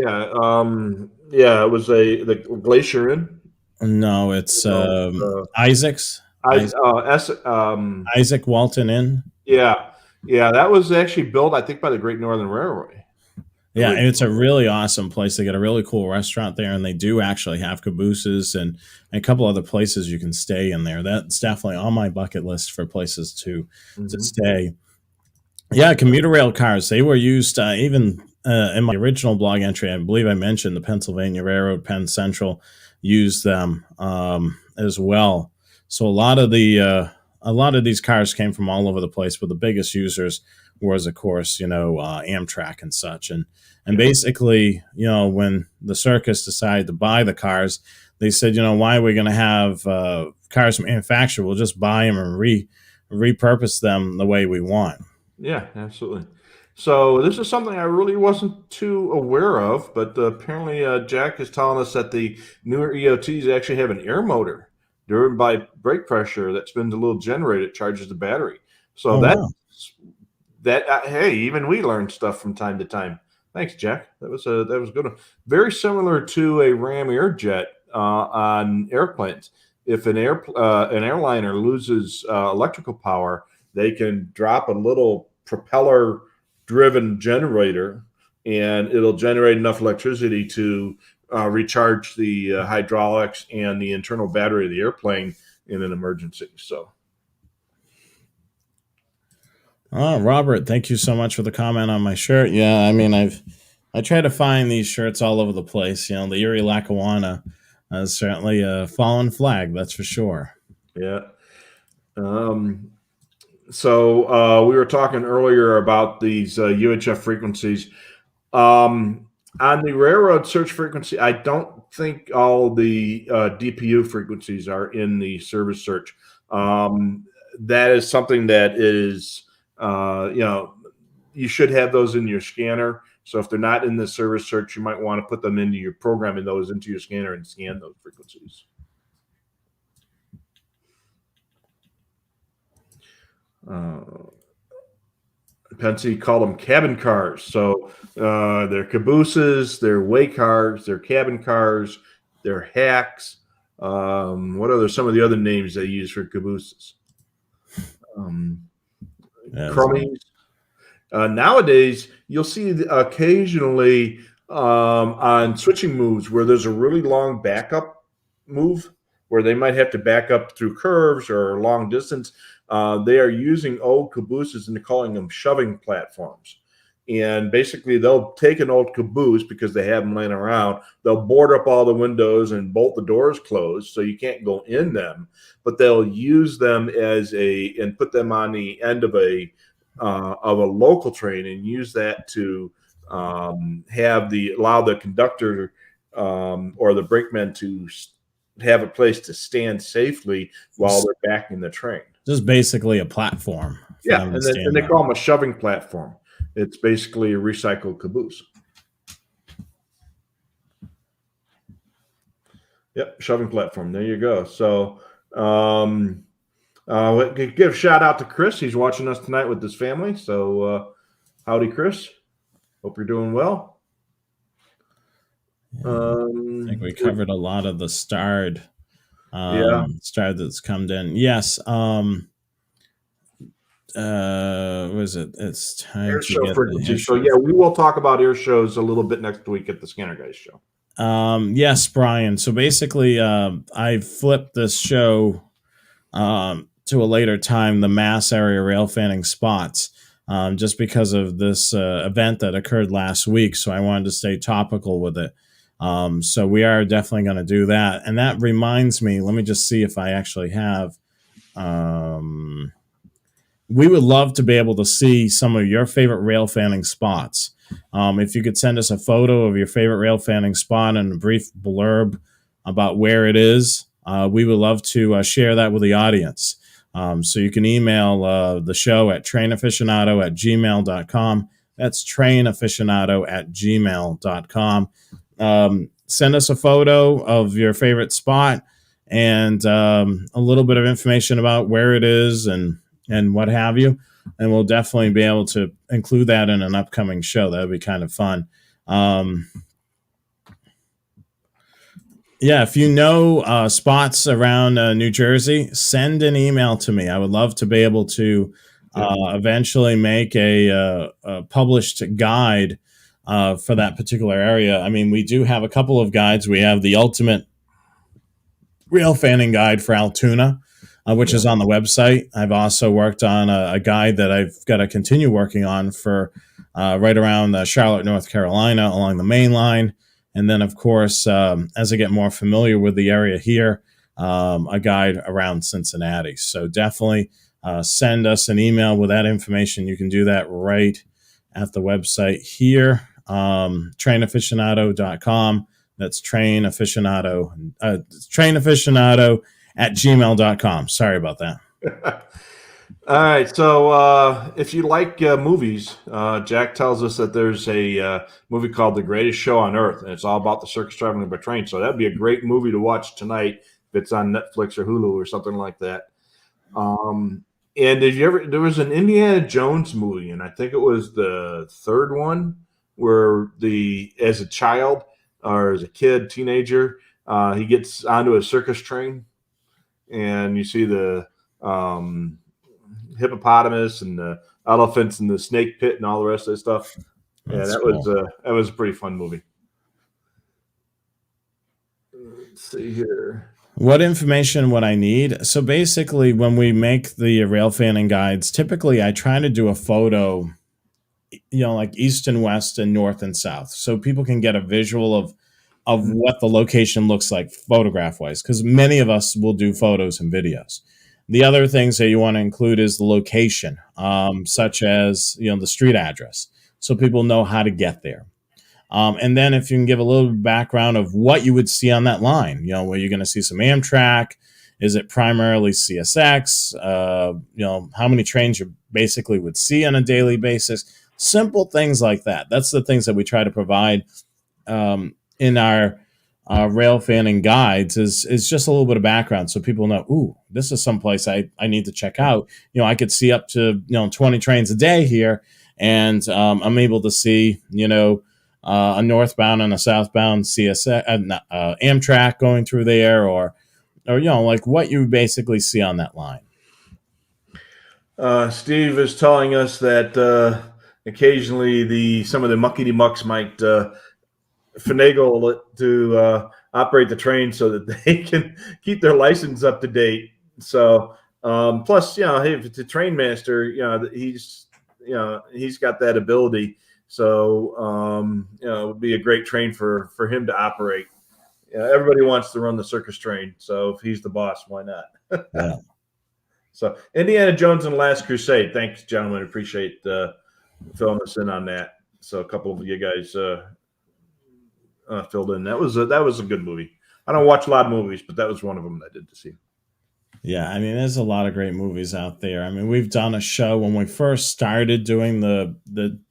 [SPEAKER 2] yeah, it was the Glacier Inn.
[SPEAKER 1] No, it's Isaac's. Isaac Walton Inn.
[SPEAKER 2] Yeah, that was actually built, I think, by the Great Northern Railway.
[SPEAKER 1] Yeah, and it's a really awesome place. They got a really cool restaurant there, and they do actually have cabooses and a couple other places you can stay in there. That's definitely on my bucket list for places to stay. Yeah, commuter rail cars. They were used even in my original blog entry. I believe I mentioned the Pennsylvania Railroad, Penn Central, used them as well. So a lot of these cars came from all over the place, but the biggest users was, of course, Amtrak and such. And basically, when the circus decided to buy the cars, they said, why are we going to have cars manufactured? We'll just buy them and repurpose them the way we want.
[SPEAKER 2] Yeah, absolutely. So this is something I really wasn't too aware of, but apparently Jack is telling us that the newer EOTs actually have an air motor driven by brake pressure that spins a little generator that charges the battery. So hey, even we learn stuff from time to time. Thanks, Jack. That was a good one. Very similar to a Ram Airjet on airplanes. If an airliner loses electrical power, they can drop a little propeller-driven generator, and it'll generate enough electricity to recharge the hydraulics and the internal battery of the airplane in an emergency. So.
[SPEAKER 1] Robert, thank you so much for the comment on my shirt. Yeah, I try to find these shirts all over the place. The Erie Lackawanna is certainly a fallen flag, that's for sure.
[SPEAKER 2] Yeah. So we were talking earlier about these UHF frequencies. On the railroad search frequency, I don't think all the DPU frequencies are in the service search. That is something that is, you should have those in your scanner. So if they're not in the service search, you might want to put them into your programming those into your scanner and scan those frequencies. Pennsy called them cabin cars. So they're cabooses, they're way cars, they're cabin cars, they're hacks. What are some of the other names they use for cabooses? Crummies. Nowadays, you'll see occasionally on switching moves where there's a really long backup move where they might have to back up through curves or long distance. They are using old cabooses and they're calling them shoving platforms. And basically, they'll take an old caboose because they have them laying around. They'll board up all the windows and bolt the doors closed so you can't go in them. But they'll use them and put them on the end of a local train and use that to allow the conductor or the brakeman to have a place to stand safely while they're backing the train.
[SPEAKER 1] Just basically a platform.
[SPEAKER 2] Yeah, and they call them a shoving platform. It's basically a recycled caboose. Yep, shoving platform. There you go. So give a shout out to Chris. He's watching us tonight with his family. So howdy, Chris. Hope you're doing well.
[SPEAKER 1] I think we covered a lot of the starred that's come in. Yes. Was it? It's time
[SPEAKER 2] air
[SPEAKER 1] to
[SPEAKER 2] show
[SPEAKER 1] get
[SPEAKER 2] frequency. So yeah, we will talk about air shows a little bit next week at the Scanner Guys show.
[SPEAKER 1] Yes, Brian. So basically, I flipped this show to a later time, the mass area rail fanning spots, just because of this event that occurred last week. So I wanted to stay topical with it. So we are definitely going to do that. And that reminds me, let me just see if I actually have. We would love to be able to see some of your favorite rail fanning spots. If you could send us a photo of your favorite rail fanning spot and a brief blurb about where it is, we would love to share that with the audience. So you can email the show at trainaficionado@gmail.com. That's trainaficionado@gmail.com. Send us a photo of your favorite spot and a little bit of information about where it is and what have you. And we'll definitely be able to include that in an upcoming show. That would be kind of fun. If you know spots around New Jersey, send an email to me. I would love to be able to eventually make a published guide for that particular area. I mean, we do have a couple of guides. We have the Ultimate Rail Fanning Guide for Altoona, which is on the website. I've also worked on a guide that I've got to continue working on for right around Charlotte, North Carolina, along the main line. And then, of course, as I get more familiar with the area here, a guide around Cincinnati. So definitely send us an email with that information. You can do that right at the website here, trainaficionado.com. That's trainaficionado@gmail.com. Sorry about that.
[SPEAKER 2] All right. So if you like movies, Jack tells us that there's a movie called The Greatest Show on Earth, and it's all about the circus traveling by train. So that'd be a great movie to watch tonight if it's on Netflix or Hulu or something like that. And there was an Indiana Jones movie, and I think it was the third one, where as a child or as a kid, teenager, he gets onto a circus train, and you see the hippopotamus and the elephants and the snake pit and all the rest of that stuff. That was a pretty fun movie. Let's see here.
[SPEAKER 1] What information would I need? So basically, when we make the rail fanning guides, typically I try to do a photo, like east and west and north and south, so people can get a visual of what the location looks like photograph wise, because many of us will do photos and videos. The other things that you want to include is the location, such as the street address, so people know how to get there. And then if you can give a little background of what you would see on that line, where you're going to see some Amtrak, is it primarily CSX? How many trains you basically would see on a daily basis? Simple things like that. That's the things that we try to provide in our rail fanning guides is just a little bit of background so people know, ooh, this is someplace I need to check out. I could see up to 20 trains a day here, and I'm able to see a northbound and a southbound Amtrak going through there, or like what you basically see on that line.
[SPEAKER 2] Steve is telling us that occasionally some of the muckety mucks might finagle it to operate the train so that they can keep their license up to date. So plus, hey, if it's a train master, he's got that ability. So it would be a great train for him to operate. Everybody wants to run the circus train, so if he's the boss, why not?
[SPEAKER 1] Yeah.
[SPEAKER 2] So Indiana Jones and the Last Crusade. Thanks, gentlemen. Appreciate filling us in on that. So a couple of you guys filled in. That was a good movie. I don't watch a lot of movies, but that was one of them I did to see.
[SPEAKER 1] Yeah, I mean, there's a lot of great movies out there. I mean, we've done a show when we first started doing the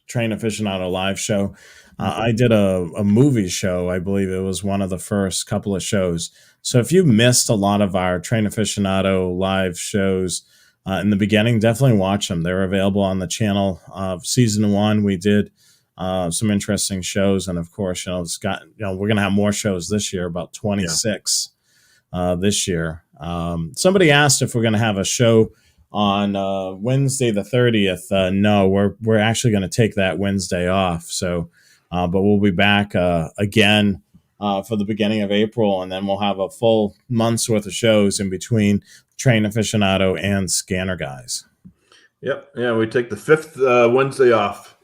[SPEAKER 1] Train Aficionado live show. I did a movie show. I believe it was one of the first couple of shows. So if you missed a lot of our Train Aficionado live shows in the beginning, definitely watch them. They're available on the channel. Season 1, we did some interesting shows, and of course, we're going to have more shows this year, about 26 this year. Somebody asked if we're going to have a show on Wednesday the 30th. No, we're actually going to take that Wednesday off. So, but we'll be back again for the beginning of April, and then we'll have a full month's worth of shows in between Train Aficionado and Scanner Guys.
[SPEAKER 2] Yep. Yeah, we take the 5th Wednesday off.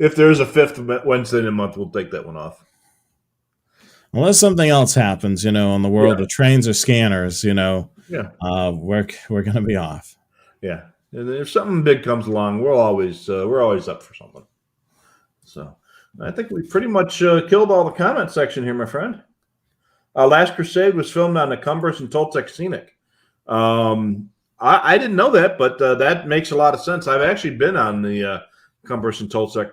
[SPEAKER 2] If there's a 5th Wednesday in a month, we'll take that one off.
[SPEAKER 1] Unless something else happens, in the world of trains or scanners, we're going to be off.
[SPEAKER 2] Yeah, and if something big comes along, we're always up for something. So I think we pretty much killed all the comment section here, my friend. Last Crusade was filmed on the Cumbers and Toltec Scenic. I didn't know that, but that makes a lot of sense. I've actually been on the Cumbers and Toltec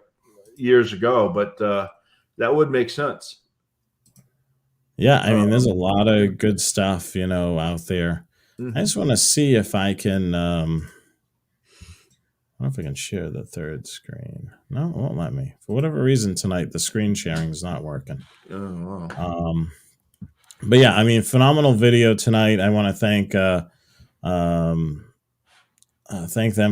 [SPEAKER 2] years ago, but that would make sense.
[SPEAKER 1] Yeah, I mean, there's a lot of good stuff, out there. Mm-hmm. I just want to see if I can. I don't know if I can share the third screen. No, it won't let me. For whatever reason tonight, the screen sharing is not working.
[SPEAKER 2] Oh, wow.
[SPEAKER 1] But yeah, I mean, phenomenal video tonight. I want to thank them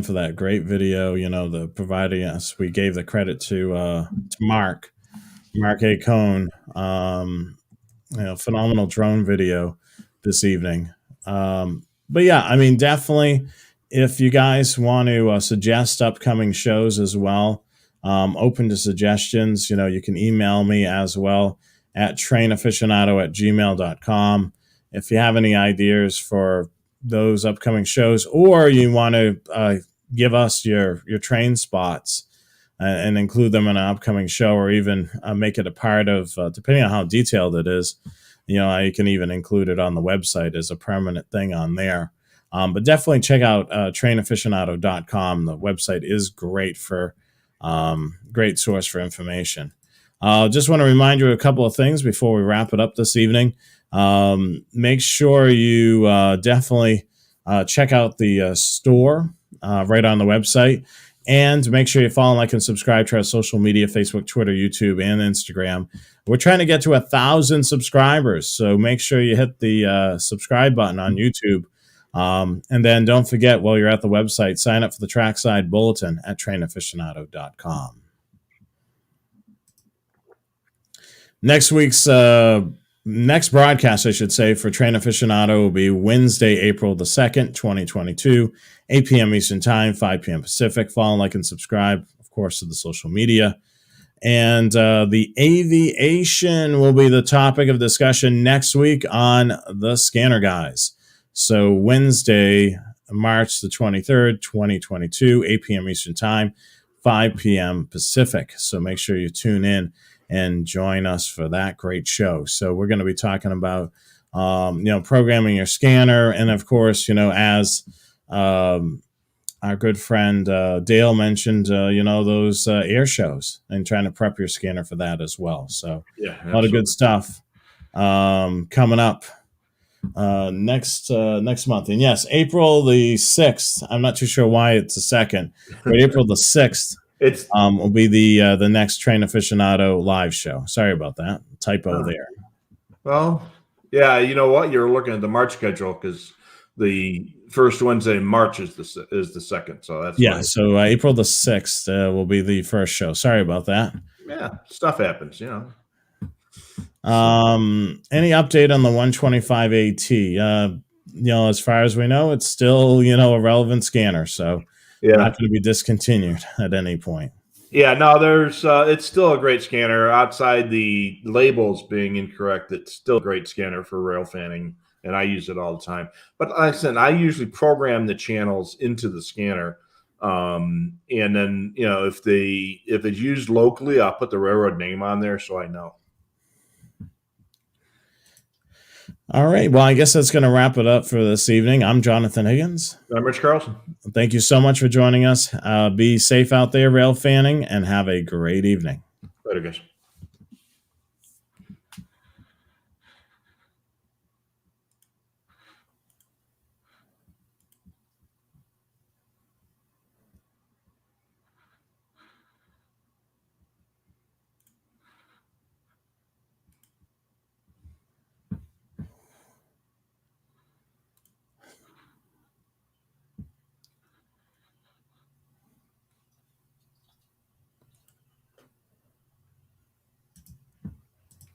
[SPEAKER 1] for that great video. The providing us. We gave the credit to Mark A. Cohn. Phenomenal drone video this evening. But yeah, I mean, definitely, if you guys want to suggest upcoming shows as well, open to suggestions. You can email me as well at trainaficionado@gmail.com. If you have any ideas for those upcoming shows, or you want to give us your train spots and include them in an upcoming show, or even make it a part of, depending on how detailed it is, you can even include it on the website as a permanent thing on there. But definitely check out trainaficionado.com. The website is great source for information. Just want to remind you of a couple of things before we wrap it up this evening. Make sure you definitely check out the store right on the website. And make sure you follow, like, and subscribe to our social media, Facebook, Twitter, YouTube, and Instagram. We're trying to get to 1,000 subscribers. So make sure you hit the subscribe button on YouTube. And then don't forget, while you're at the website, sign up for the Trackside Bulletin at trainaficionado.com. Next week's next broadcast, I should say, for Train Aficionado will be Wednesday, April the 2nd, 2022, 8 p.m. Eastern Time, 5 p.m. Pacific. Follow, like, and subscribe, of course, to the social media. And the aviation will be the topic of discussion next week on the Scanner Guys. So Wednesday, March the 23rd, 2022, 8 p.m. Eastern Time, 5 p.m. Pacific. So make sure you tune in and join us for that great show. So we're going to be talking about, programming your scanner. And of course, as our good friend Dale mentioned, those air shows and trying to prep your scanner for that as well. So
[SPEAKER 2] Yeah,
[SPEAKER 1] a lot of good
[SPEAKER 2] absolutely.
[SPEAKER 1] stuff coming up next month. And yes, April the 6th. I'm not too sure why it's the 2nd, but April the 6th
[SPEAKER 2] It's
[SPEAKER 1] will be the next Train Aficionado live show. Sorry about that typo there.
[SPEAKER 2] well, yeah. You know what? You're looking at the March schedule because the first Wednesday in March is the second. So that's
[SPEAKER 1] Yeah,
[SPEAKER 2] why.
[SPEAKER 1] so April the 6th will be the first show. Sorry about that.
[SPEAKER 2] Yeah, stuff happens.
[SPEAKER 1] Any update on the 125 AT? As far as we know, it's still, a relevant scanner, so not
[SPEAKER 2] Yeah.
[SPEAKER 1] going to be discontinued at any point.
[SPEAKER 2] Yeah, no, there's it's still a great scanner. Outside the labels being incorrect, it's still a great scanner for rail fanning, and I use it all the time. But like I said, I usually program the channels into the scanner. And then, if it's used locally, I'll put the railroad name on there so I know.
[SPEAKER 1] All right. Well, I guess that's going to wrap it up for this evening. I'm Jonathan Higgins.
[SPEAKER 2] I'm Rich Carlson.
[SPEAKER 1] Thank you so much for joining us. Be safe out there, rail fanning, and have a great evening.
[SPEAKER 2] Later, guys.